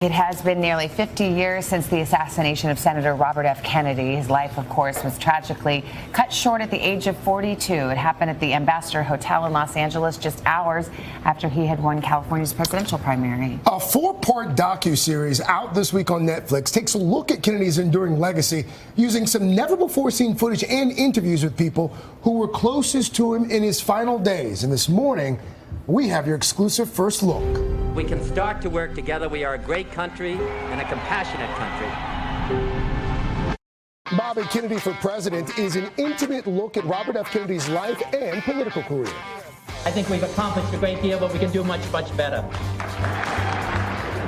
It has been nearly 50 years since the assassination of Senator Robert F. Kennedy. His life, of course, was tragically cut short at the age of 42. It happened at the Ambassador Hotel in Los Angeles just hours after he had won California's presidential primary. A four-part docuseries out this week on Netflix takes a look at Kennedy's enduring legacy using some never-before-seen footage and interviews with people who were closest to him in his final days. And this morning, we have your exclusive first look. We can start to work together. We are a great country and a compassionate country. Bobby Kennedy for President is an intimate look at Robert F. Kennedy's life and political career. I think we've accomplished a great deal, but we can do much, much better.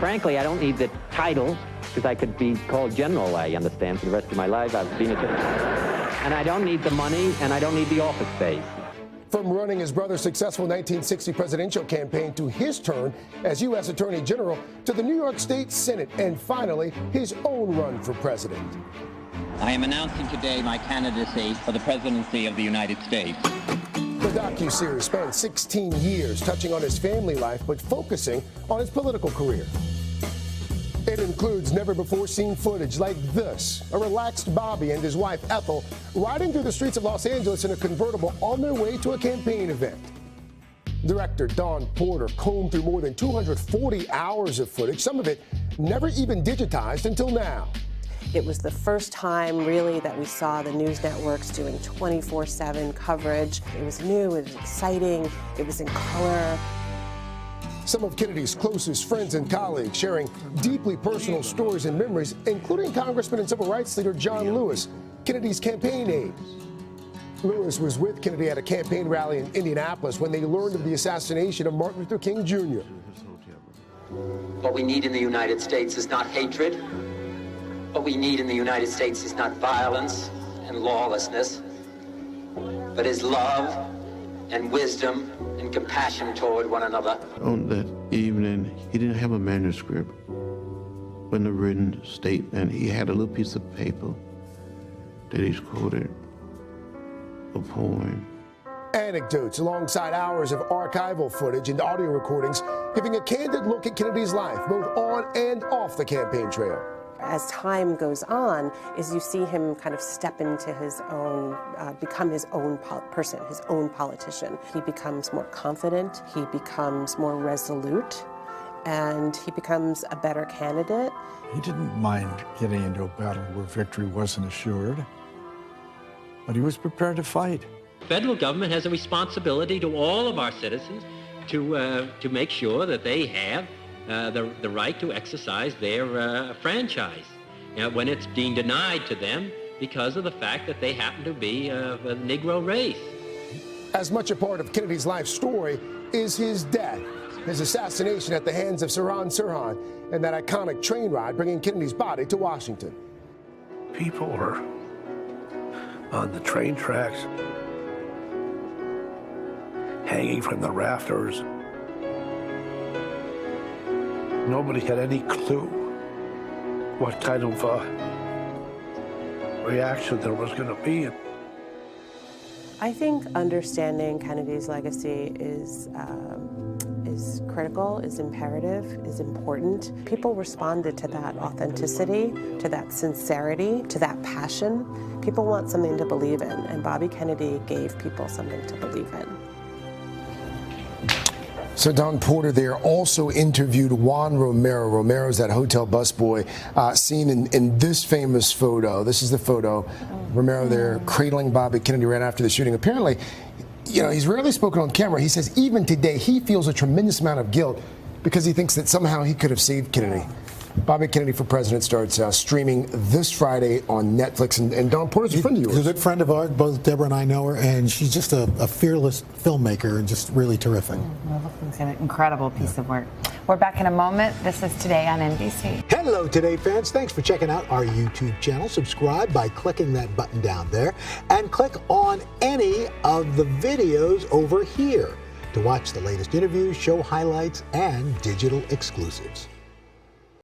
Frankly, I don't need the title, because I could be called general, I understand, for the rest of my life. I've been and I don't need the money, and I don't need the office space. From running his brother's successful 1960 presidential campaign to his turn as U.S. Attorney General to the New York State Senate and finally his own run for president. I am announcing today my candidacy for the presidency of the United States. The docuseries spans 16 years, touching on his family life but focusing on his political career. It includes never-before-seen footage like this, a relaxed Bobby and his wife Ethel riding through the streets of Los Angeles in a convertible on their way to a campaign event. Director Don Porter combed through more than 240 hours of footage, some of it never even digitized until now. It was the first time, really, that we saw the news networks doing 24/7 coverage. It was new, it was exciting, it was in color. Some of Kennedy's closest friends and colleagues sharing deeply personal stories and memories, including Congressman and civil rights leader John Lewis, Kennedy's campaign aide. Lewis was with Kennedy at a campaign rally in Indianapolis when they learned of the assassination of Martin Luther King Jr. What we need in the United States is not hatred. What we need in the United States is not violence and lawlessness, but is love and wisdom and compassion toward one another. On that evening, he didn't have a manuscript, but in a written statement, he had a little piece of paper that he's quoted a poem. Anecdotes alongside hours of archival footage and audio recordings, giving a candid look at Kennedy's life, both on and off the campaign trail. As time goes on, is you see him kind of step into his own, become his own person, his own politician. He becomes more confident, he becomes more resolute, and he becomes a better candidate. He didn't mind getting into a battle where victory wasn't assured, but he was prepared to fight. Federal government has a responsibility to all of our citizens to make sure that they have the right to exercise their franchise when it's being denied to them because of the fact that they happen to be a Negro race. As much a part of Kennedy's life story is his death, his assassination at the hands of Sirhan Sirhan, and that iconic train ride bringing Kennedy's body to Washington. People were on the train tracks, hanging from the rafters. Nobody had any clue what kind of reaction there was going to be. I think understanding Kennedy's legacy is critical, is imperative, is important. People responded to that authenticity, to that sincerity, to that passion. People want something to believe in, and Bobby Kennedy gave people something to believe in. So Don Porter there also interviewed Juan Romero. Romero's that hotel busboy seen in this famous photo. This is the photo. Romero there cradling Bobby Kennedy right after the shooting. Apparently, you know, he's rarely spoken on camera. He says even today he feels a tremendous amount of guilt because he thinks that somehow he could have saved Kennedy. Bobby Kennedy for President starts streaming this Friday on Netflix. And Don Porter's a friend of yours. He's a good friend of ours. Both Deborah and I know her, and she's just a fearless filmmaker and just really terrific. Well, it's an incredible piece of work. We're back in a moment. This is Today on NBC. Hello, Today fans. Thanks for checking out our YouTube channel. Subscribe by clicking that button down there and click on any of the videos over here to watch the latest interviews, show highlights, and digital exclusives.